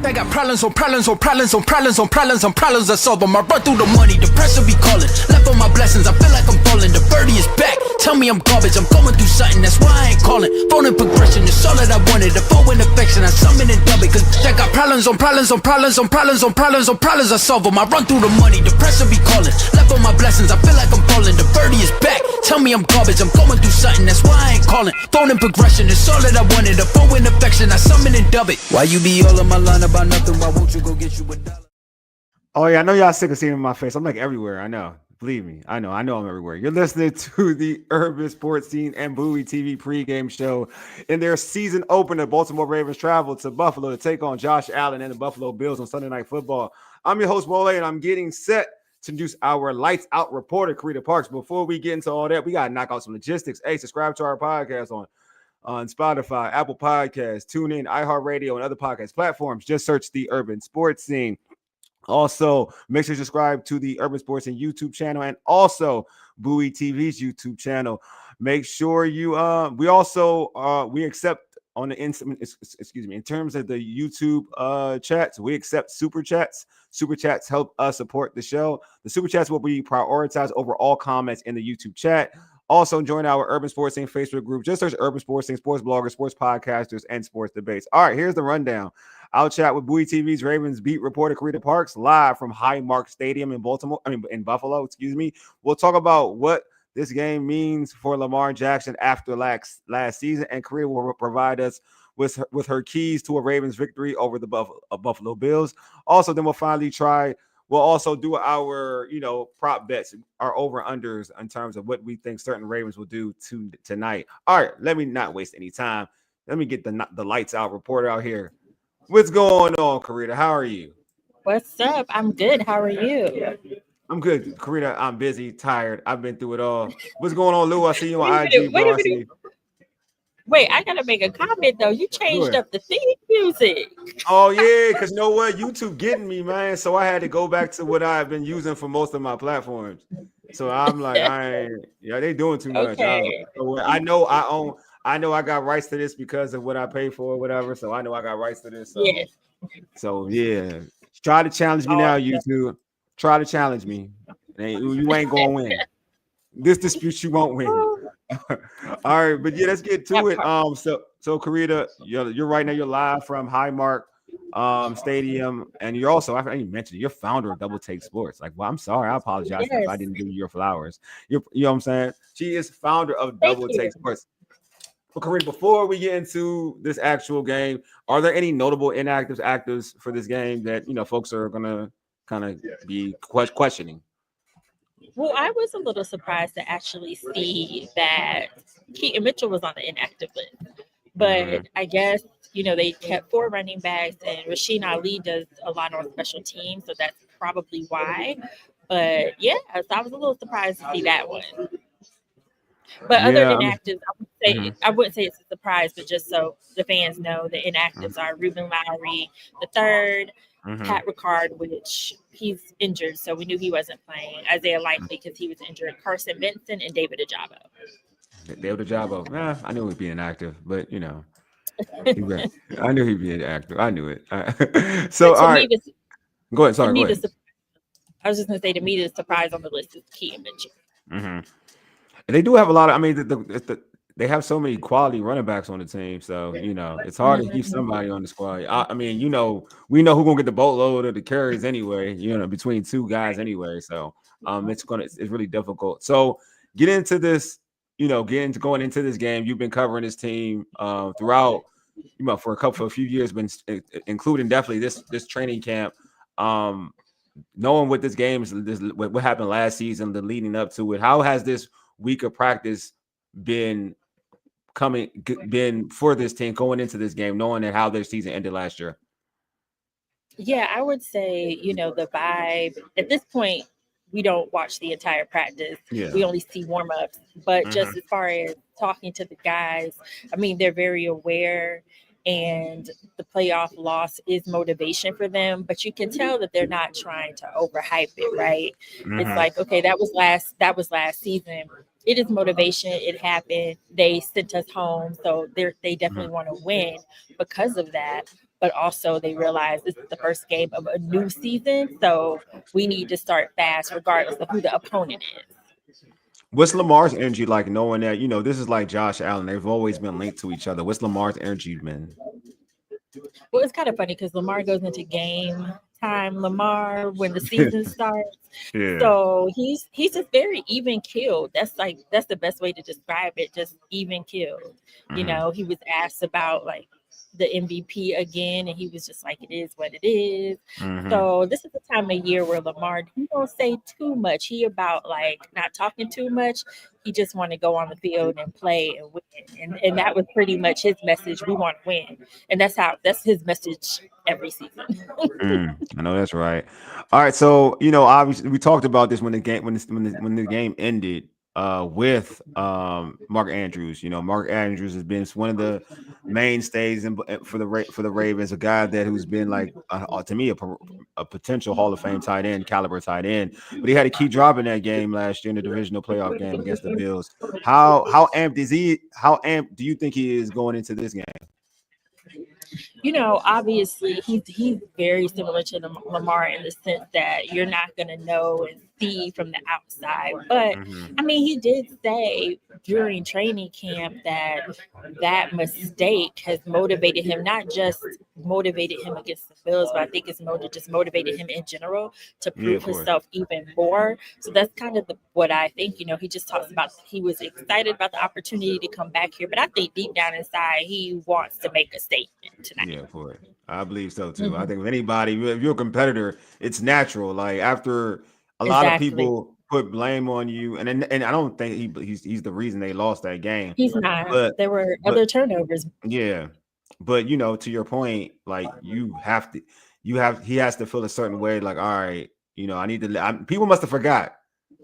They got problems on problems on problems on problems on problems on problems. I solve them. I run through the money. The pressure be calling. Left on my blessings. I feel like I'm falling. The birdie is back. Tell me I'm garbage. I'm going through something. That's why I ain't calling. Phone and progression. It's all that I wanted. The phone and affection. I summon and dub it. Cause I got problems on problems on problems on problems on problems on problems. I solve them. I run through the money. The pressure be calling. Left on my blessings. I feel like I'm falling. The birdie is back. Tell me I'm garbage. I'm going through something. That's why I ain't calling. Phone and progression. It's all that I wanted. The phone and affection. I summon and dub it. Why you be all in my line about nothing? Why won't you go get you a dollar? Oh yeah, I know y'all sick of seeing my face. I'm like everywhere. I know. Believe me. I know I'm everywhere. You're listening to the Urban Sports Scene and Bowie TV pregame show. In their season opener, Baltimore Ravens travel to Buffalo to take on Josh Allen and the Buffalo Bills on Sunday Night Football. I'm your host, Wole, and I'm getting set to introduce our lights out reporter, Carita Parks. Before we get into all that, we got to knock out some logistics. Hey, subscribe to our podcast on Spotify, Apple Podcasts, TuneIn, iHeartRadio, and other podcast platforms. Just search the Urban Sports Scene. Also, make sure you subscribe to the Urban Sports and YouTube channel and also Bowie TV's YouTube channel. Make sure you we accept on the in terms of the YouTube chats, we accept super chats. Super chats help us support the show. The super chats will be prioritized over all comments in the YouTube chat. Also, join our Urban Sports Scene Facebook group. Just search Urban Sports Scene, sports bloggers, sports podcasters, and sports debates. All right, here's the rundown. I'll chat with Bowie TV's Ravens beat reporter Carita Parks live from Highmark Stadium in Buffalo. We'll talk about what this game means for Lamar Jackson after last season, and Carita will provide us with her keys to a Ravens victory over the Buffalo Bills. Also, then we'll also do our, prop bets, our over-unders in terms of what we think certain Ravens will do tonight. All right, let me not waste any time. Let me get the lights out reporter out here. What's going on, Carita? How are you? What's up? I'm good. How are you? I'm good, Carita. I'm busy, tired. I've been through it all. What's going on, Lou? I see you on IG, bro. Wait, I gotta make a comment though. You changed up the theme music. Oh yeah, because you know what? YouTube getting me, man. So I had to go back to what I've been using for most of my platforms. So I'm like, they doing too much. Okay. I know I got rights to this because of what I pay for or whatever. So I know I got rights to this. So, yes. So yeah. Try to challenge me now, YouTube. Try to challenge me. You ain't gonna win. This dispute you won't win. All right, but yeah, let's get to it. So Carita, you're right now. You're live from Highmark Stadium, and you're also, I didn't mention, you're founder of Double Take Sports. Like, well, I'm sorry, I apologize if I didn't give you your flowers. You know what I'm saying? She is founder of Double Take Sports. But Carita, before we get into this actual game, are there any notable inactives, actives for this game that folks are gonna kind of be questioning? Well, I was a little surprised to actually see that Keaton Mitchell was on the inactive list. But I guess, they kept 4 running backs, and Rasheen Ali does a lot on special teams, so that's probably why. But yeah, so I was a little surprised to see that one. But other inactives, I wouldn't say it's a surprise, but just so the fans know, the inactives are Ruben Lowry III, Pat Ricard, which he's injured, so we knew he wasn't playing. Isaiah Likely, because he was injured. Carson Benson and David Ojabo. David Ojabo. I knew he'd be inactive, but I knew he'd be inactive. I knew it. So all right, go ahead. Sorry, go ahead. I was just going to say, to me, the surprise on the list is Keaton Mitchell. They do have a lot of. They have so many quality running backs on the team, so it's hard to keep somebody on the squad. we know who's gonna get the boatload of the carries anyway. Between 2 guys anyway, so it's really difficult. So get into this. Going into this game, you've been covering this team throughout, for a few years, including definitely this training camp. Knowing what this game is, what happened last season, the leading up to it, how has this week of practice been for this team going into this game, knowing that how their season ended last year? Yeah, I would say, the vibe at this point, we don't watch the entire practice. Yeah. We only see warm-ups. But just as far as talking to the guys, they're very aware, and the playoff loss is motivation for them. But you can tell that they're not trying to overhype it, right? It's like, okay, that was last season. It is motivation. It happened. They sent us home, so they definitely want to win because of that. but also they realize this is the first game of a new season, so we need to start fast regardless of who the opponent is. What's Lamar's energy like, knowing that, this is like Josh Allen? They've always been linked to each other. What's Lamar's energy been? Well, it's kind of funny because Lamar goes into game time Lamar when the season starts. Yeah. So he's just very even keeled. That's the best way to describe it, just even keeled. He was asked about like the MVP again, and he was just like, it is what it is. So this is the time of year where Lamar, he don't say too much. He about like not talking too much. He just want to go on the field and play and win. And that was pretty much his message. We want to win. And that's his message every season. I know that's right. All right, so obviously we talked about this when the game ended with Mark Andrews. Mark Andrews has been one of the mainstays for the Ravens, a guy who's been like to me a potential Hall of Fame tight end caliber tight end, but he had to keep dropping that game last year in the divisional playoff game against the Bills. How amped is he? How amped do you think he is going into this game? Obviously he's very similar to Lamar in the sense that you're not going to know and see from the outside. But I mean, he did say during training camp that mistake has motivated him, not just motivated him against the Bills, but I think it's just motivated him in general to prove himself even more. So that's kind of what I think. He just talks about he was excited about the opportunity to come back here, but I think deep down inside he wants to make a statement tonight. Yeah, for it. I believe so too. I think with anybody, if you're a competitor, it's natural. Like after a lot of people put blame on you, and I don't think he's the reason they lost that game. He's not. But there were other turnovers. Yeah, but to your point, like he has to feel a certain way. Like, all right, I need to. People must have forgot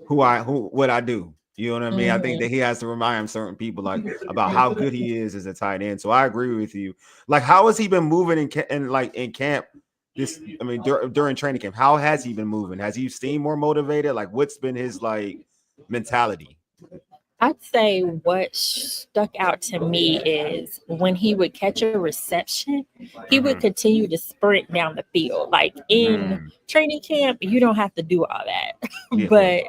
what I do. You know what I mean? I think that he has to remind certain people like about how good he is as a tight end. So I agree with you. Like, how has he been moving in camp? During training camp, how has he been moving? Has he seemed more motivated? Like, what's been his like mentality? I'd say what stuck out to me is when he would catch a reception, he would continue to sprint down the field. Like in training camp, you don't have to do all that, but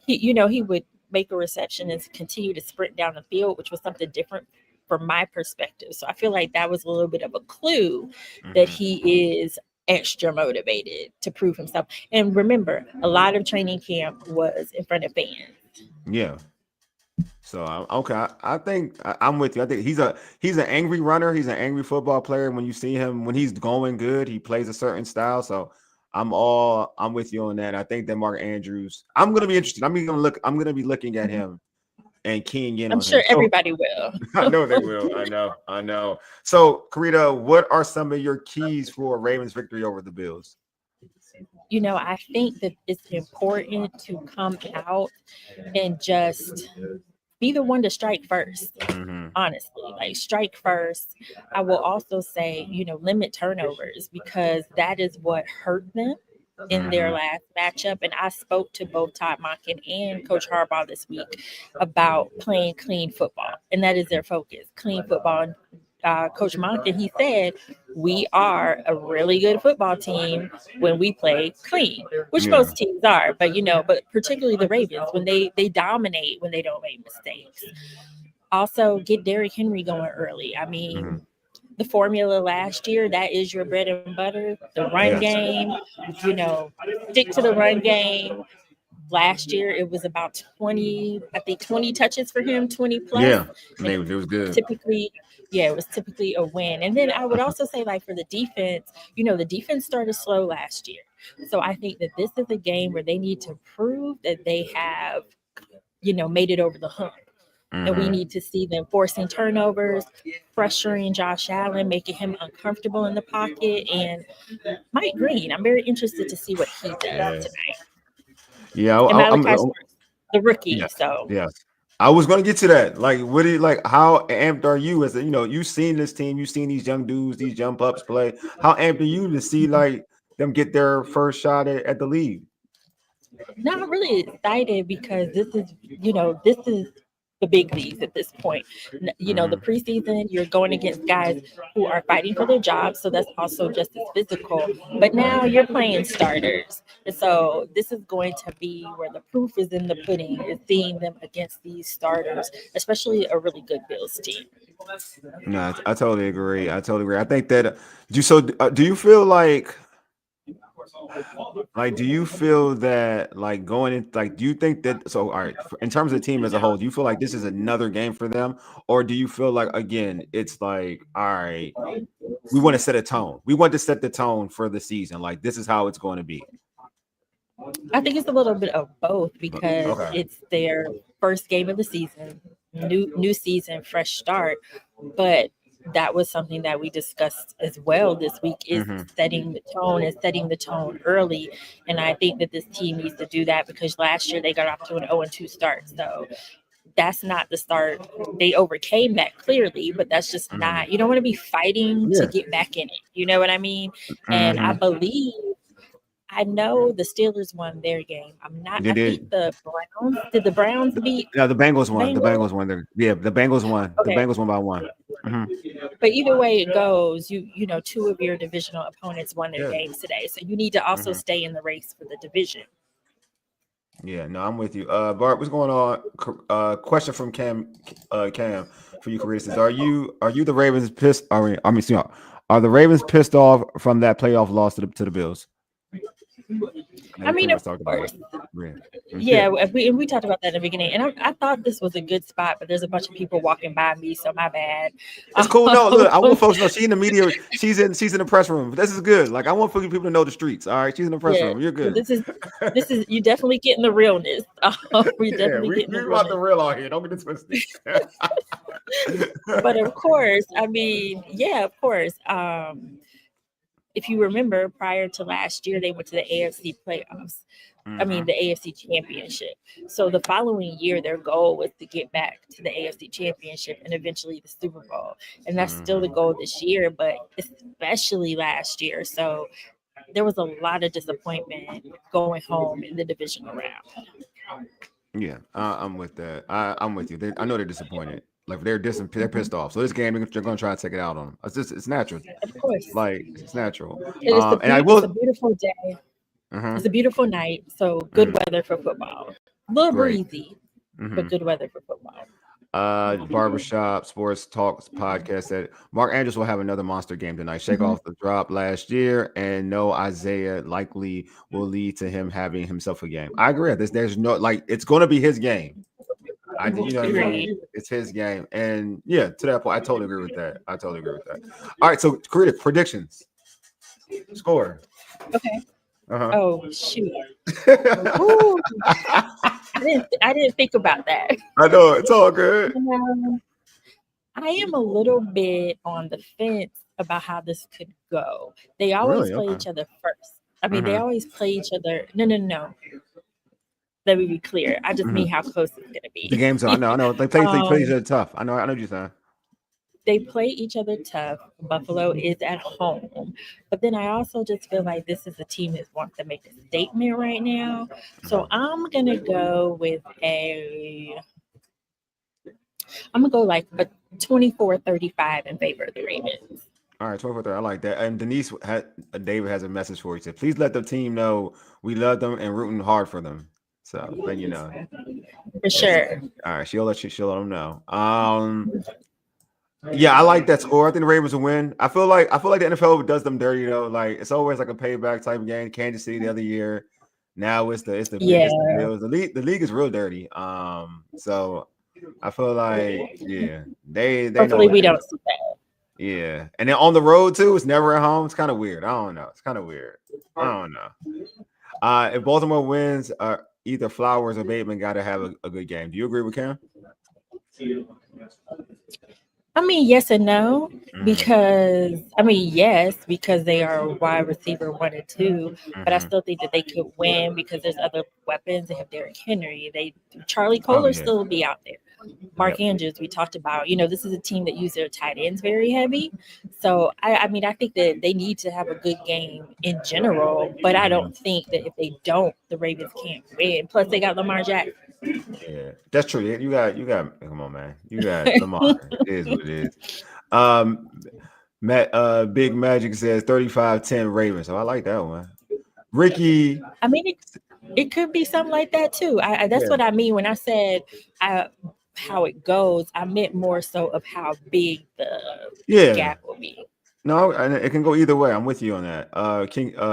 he would make a reception and continue to sprint down the field, which was something different from my perspective. So I feel like that was a little bit of a clue that he is extra motivated to prove himself. And remember, a lot of training camp was in front of fans. Yeah. So okay, I think I'm with you. I think he's an angry runner. He's an angry football player. When you see him, when he's going good, he plays a certain style. So I'm with you on that. I think that Mark Andrews, I'm gonna be interested. I'm gonna be looking at him and keying in on him. I'm sure everybody will. I know they will. I know. So Carita, what are some of your keys for Ravens victory over the Bills? I think that it's important to come out and just be the one to strike first. Honestly, like strike first. I will also say, limit turnovers because that is what hurt them in their last matchup. And I spoke to both Todd Monken and Coach Harbaugh this week about playing clean football, and that is their focus, clean football. Coach Monken, he said, we are a really good football team when we play clean, which most teams are, but particularly the Ravens, when they dominate, when they don't make mistakes. Also, get Derrick Henry going early. I mean, the formula last year, that is your bread and butter, the run game, stick to the run game. Last year, it was about 20 touches for him, 20 plus. Yeah, it was good. It was typically a win. And then I would also say, like, for the defense, the defense started slow last year. So I think that this is a game where they need to prove that they have, made it over the hump. And we need to see them forcing turnovers, pressuring Josh Allen, making him uncomfortable in the pocket. And Mike Green, I'm very interested to see what he does tonight. Yeah, I'm the rookie. So yes, I was going to get to that. Like, what do you like? How amped are you as you've seen this team, you've seen these young dudes, these jump ups play. How amped are you to see like them get their first shot at the league? Not really excited because this is the big leagues at this point. You know, the preseason, you're going against guys who are fighting for their jobs, so that's also just as physical. But now you're playing starters, and so this is going to be where the proof is in the pudding, is seeing them against these starters, especially a really good Bills team. No, I totally agree. I totally agree. I think that do you feel like do you feel that like going in, like, do you think that, so all right, in terms of the team as a whole, do you feel like this is another game for them, or do you feel like, again, it's like, all right, we want to set a tone, we want to set the tone for the season, like this is how it's going to be? I think it's a little bit of both, because Okay. it's their first game of the season, new season, fresh start. But that was something that we discussed as well this week, is setting the tone and setting the tone early. And I think that this team needs to do that, because last year they got off to an 0-2 start. So that's not the start. They overcame that clearly, but that's just not, you don't want to be fighting to get back in it. You know what I mean? And I know the Steelers won their game. I think the Browns, did the Browns beat? Yeah, the Bengals won. The Bengals? Bengals won. The Bengals won. Okay. The Bengals won by 1. But either way it goes, you know, 2 of your divisional opponents won their games today. So you need to also stay in the race for the division. Yeah, no, I'm with you. Bart, what's going on? Question from Cam for you, Carita, says, are you the Ravens pissed? Are the Ravens pissed off from that playoff loss to the Bills? I mean, of course. Yeah, we talked about that in the beginning, and I thought this was a good spot, but there's a bunch of people walking by me, so my bad. It's cool. No, look, I want folks to know she's in the media. She's in the press room. This is good. Like, I want people to know the streets. All right, she's in the press room. You're good. This is you definitely getting the realness. We definitely we want the real out here. Don't get it twisted. But of course, I mean, yeah, of course. If you remember, prior to last year, they went to the AFC playoffs. I mean, the AFC championship. So the following year, their goal was to get back to the AFC championship and eventually the Super Bowl. And that's still the goal this year, but especially last year. So there was a lot of disappointment going home in the divisional round. Yeah, I'm with that. I'm with you. I know they're disappointed. Like, they're pissed off. So this game, they're going to try to take it out on them. It's natural. Of course. Like, it's natural. It's a beautiful day. It's a beautiful night. So good weather for football. A little breezy, but good weather for football. Barbershop Sports Talks podcast said Mark Andrews will have another monster game tonight. Shake off the drop last year, and no Isaiah likely will lead to him having himself a game. I agree. There's no, like, it's going to be his game. You know what I mean? It's his game. And yeah, to that point, I totally agree with that. All right, so Carita, predictions. Score. Okay. Oh shoot. I didn't think about that. I know, it's all good. I am a little bit on the fence about how this could go. They always play each other first. I mean, they always play each other. No. Let me be clear. I just mean how close it's gonna be. The games are, I know. They play each other tough. I know what you're saying. They play each other tough. Buffalo is at home. But then I also just feel like this is a team that wants to make a statement right now. So I'm going to go with like a 24-35 in favor of the Ravens. All right, 24-30. I like that. And David has a message for you. He said, please let the team know we love them and rooting hard for them. So, then you know. For sure. All right, she'll let them know. Yeah, I like that score. I think the Ravens will win. I feel like the NFL does them dirty, like, it's always like a payback type of game. Kansas City the other year. Now it's the Bills. The league is real dirty. So I feel like they hopefully we don't see that. Yeah, and then on the road too. It's never at home. It's kind of weird. I don't know. It's kind of weird. I don't know. If Baltimore wins, either Flowers or Bateman got to have a good game. Do you agree with Cam? I mean, yes and no, because yes, because they are wide receiver 1 and 2, but I still think that they could win because there's other weapons. They have Derrick Henry. Charlie Kohler still will be out there. Mark Andrews, we talked about. This is a team that use their tight ends very heavy. So I think that they need to have a good game in general, but I don't think that if they don't, the Ravens can't win. Plus, they got Lamar Jackson. Yeah, that's true. You got. Come on, man. You got Lamar. It is what it is. Um, Big Magic says 35-10 Ravens. So I like that one. Ricky. I mean, it could be something like that too. That's Yeah. what I mean when I said how it goes. I meant more so of how big the Yeah. gap will be. No, and it can go either way. I'm with you on that.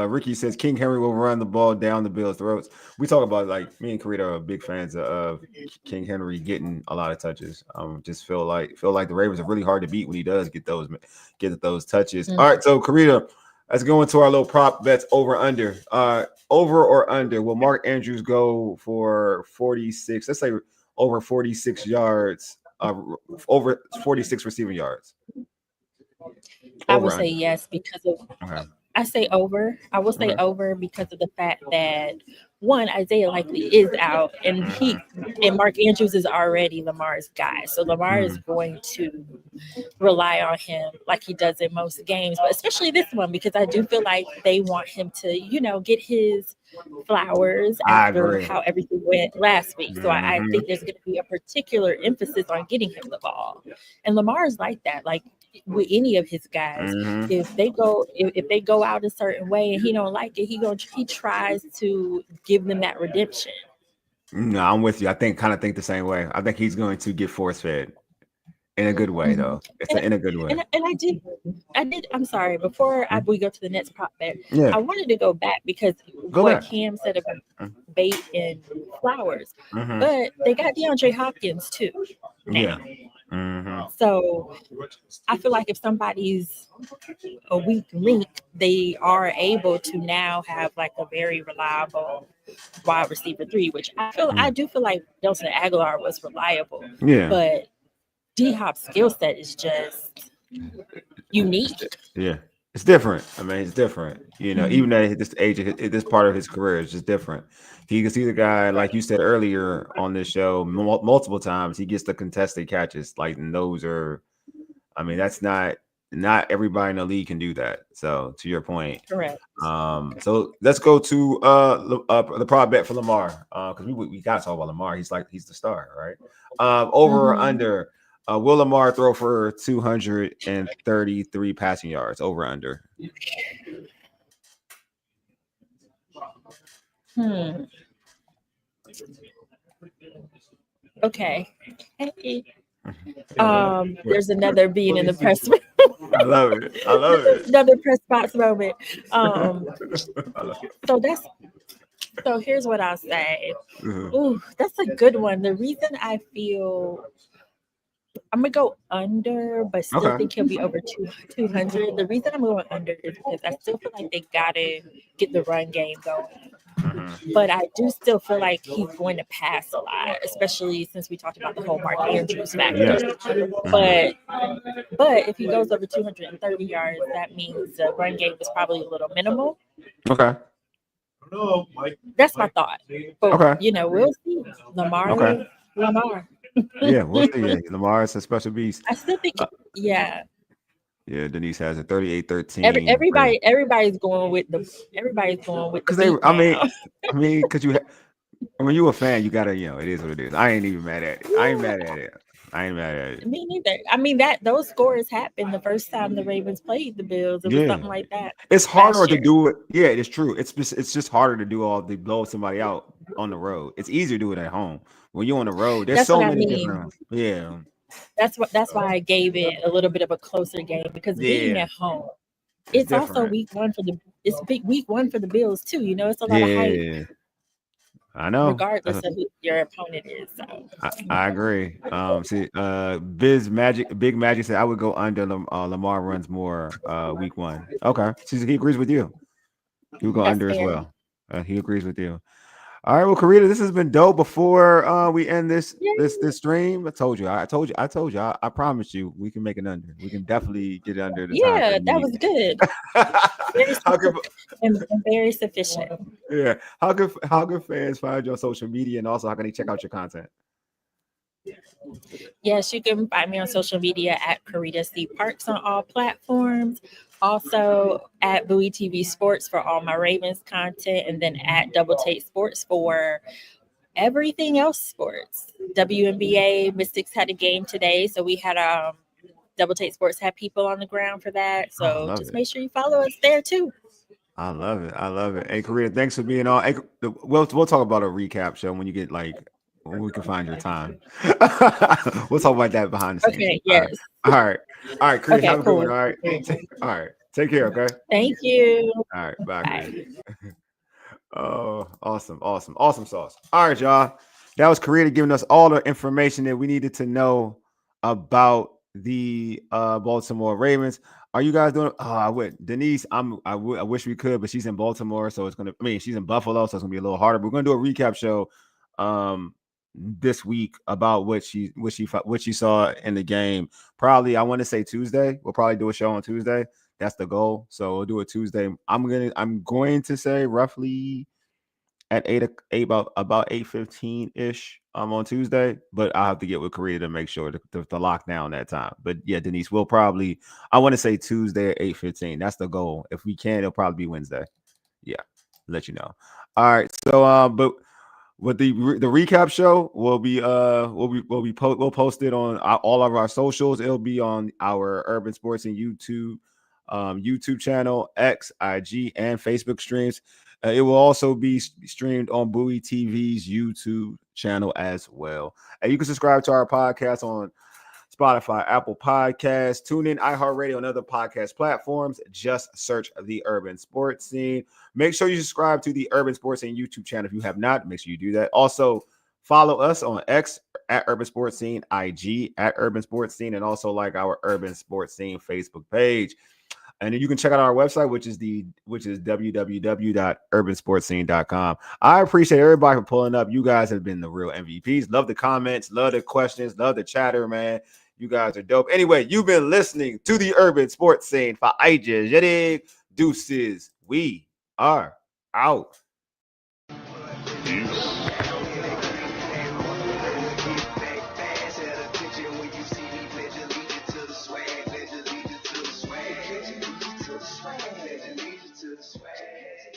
Ricky says King Henry will run the ball down the Bills' throats. We talk about, like, me and Carita are big fans of King Henry getting a lot of touches. Just feel like the Ravens are really hard to beat when he does get those touches. Mm-hmm. All right, so Carita, let's go into our little prop bets over under. Over or under? Will Mark Andrews go for 46? Let's say over 46 yards. Over 46 receiving yards. I would say yes because of. Okay. I say over. I will say over because of the fact that one, Isaiah likely is out, and Mark Andrews is already Lamar's guy, so Lamar is going to rely on him like he does in most games, but especially this one because I do feel like they want him to, get his flowers after how everything went last week. So I think there's going to be a particular emphasis on getting him the ball, and Lamar is like that. Like with any of his guys, if they go out a certain way and he don't like it, he tries to give them that redemption. No, I'm with you. I think the same way. I think he's going to get force fed in a good way, though. In a good way. And I did. I'm sorry. Before we go to the next prop bet, Yeah. I wanted to go back because Cam said about bait and flowers, but they got DeAndre Hopkins too. Yeah. So I feel like if somebody's a weak link, they are able to now have like a very reliable wide receiver 3, which I do feel like Nelson Aguilar was reliable. Yeah. But D-Hop's skill set is just unique. Yeah. It's different. I mean, it's different. Even at this age, this part of his career is just different. He can see the guy, like you said earlier on this show, multiple times. He gets the contested catches. Like, and those are, I mean, that's not everybody in the league can do that. So, to your point, correct. So let's go to the prop bet for Lamar, because we got to talk about Lamar. He's the star, right? Over or under. Will Lamar throw for 233 passing yards? Over or under? Okay. There's another being in the press. I love it. Another press box moment. So here's what I'll say. Ooh, that's a good one. The reason I feel I'm gonna go under, but still think he'll be over 200. The reason I'm going under is because I still feel like they gotta get the run game going. But I do still feel like he's going to pass a lot, especially since we talked about the whole Mark Andrews factor. But if he goes over 230 yards, that means the run game is probably a little minimal. Okay. That's my thought. But we'll see. Lamar. Yeah, we'll see. Yeah, Lamar is a special beast. I still think, Yeah, Denise has a 38-13. Everybody's going with because they. I mean, because when you a fan, you gotta, it is what it is. I ain't even mad at it. I ain't mad at it. Me neither. I mean, those scores happened the first time the Ravens played the Bills. It was something like that. It's harder to do it. Yeah, it is true. It's just harder to do all the blow somebody out on the road. It's easier to do it at home. When you're on the road, there's so many different. Yeah. That's why I gave it a little bit of a closer game, because being at home, it's also week one for the Bills too. It's a lot of hype. I know. Regardless of who your opponent is. So. I agree. Big Magic said I would go under. Lamar runs more week one. Okay. He agrees with you. He would go under as well. He agrees with you. All right, well, Carita, this has been dope. Before we end this stream, I told you. I promise you, we can make it under. We can definitely get under the time. Yeah, that was good. Very sufficient. Yeah. How can fans find you on social media, and also how can they check out your content? Yes, you can find me on social media at Carita C. Parks on all platforms. Also at Bowie TV Sports for all my Ravens content, and then at Double Take Sports for everything else sports. WNBA Mystics had a game today, so we had Double Take Sports had people on the ground for that. So just make sure you follow us there too. I love it. I love it. Hey, Carita, thanks for being on. Hey, we'll talk about a recap show when you get when we can find your time. We'll talk about that behind the scenes. Okay. Yes. All right. Carita, Okay. have a good Cool. one. All right. All right. Take care. Okay. Thank you. All right. Bye, Bye. Carita. Oh, awesome sauce. All right, y'all. That was Carita giving us all the information that we needed to know about the Baltimore Ravens. Are you guys doing? Oh, I would. Denise, I wish we could, but she's in Baltimore, so it's gonna. I mean, she's in Buffalo, so it's gonna be a little harder. But we're gonna do a recap show this week about what she saw in the game. Probably, I want to say Tuesday. We'll probably do a show on Tuesday. That's the goal. So we'll do it Tuesday. I'm going to say roughly at 8 about 8:15 ish on Tuesday, but I'll have to get with Carita to make sure to lock down that time. But yeah, Denise, we'll probably, I want to say Tuesday at 8:15. That's the goal. If we can, it'll probably be Wednesday. Yeah, let you know. All right. So but with the recap show we'll post it on all of our socials. It'll be on our Urban Sports and YouTube channel, X, IG, and Facebook streams. It will also be streamed on Bowie TV's YouTube channel as well. And you can subscribe to our podcast on Spotify, Apple Podcasts, TuneIn, iHeartRadio, and other podcast platforms. Just search the Urban Sports Scene. Make sure you subscribe to the Urban Sports Scene YouTube channel if you have not. Make sure you do that. Also, follow us on X at Urban Sports Scene, IG at Urban Sports Scene, and also like our Urban Sports Scene Facebook page. And then you can check out our website, which is www.urbansportscene.com. I appreciate everybody for pulling up. You guys have been the real MVPs. Love the comments, love the questions, love the chatter, man. You guys are dope. Anyway, you've been listening to the Urban Sports Scene for ages. Yadig deuces. We are out. To the swag.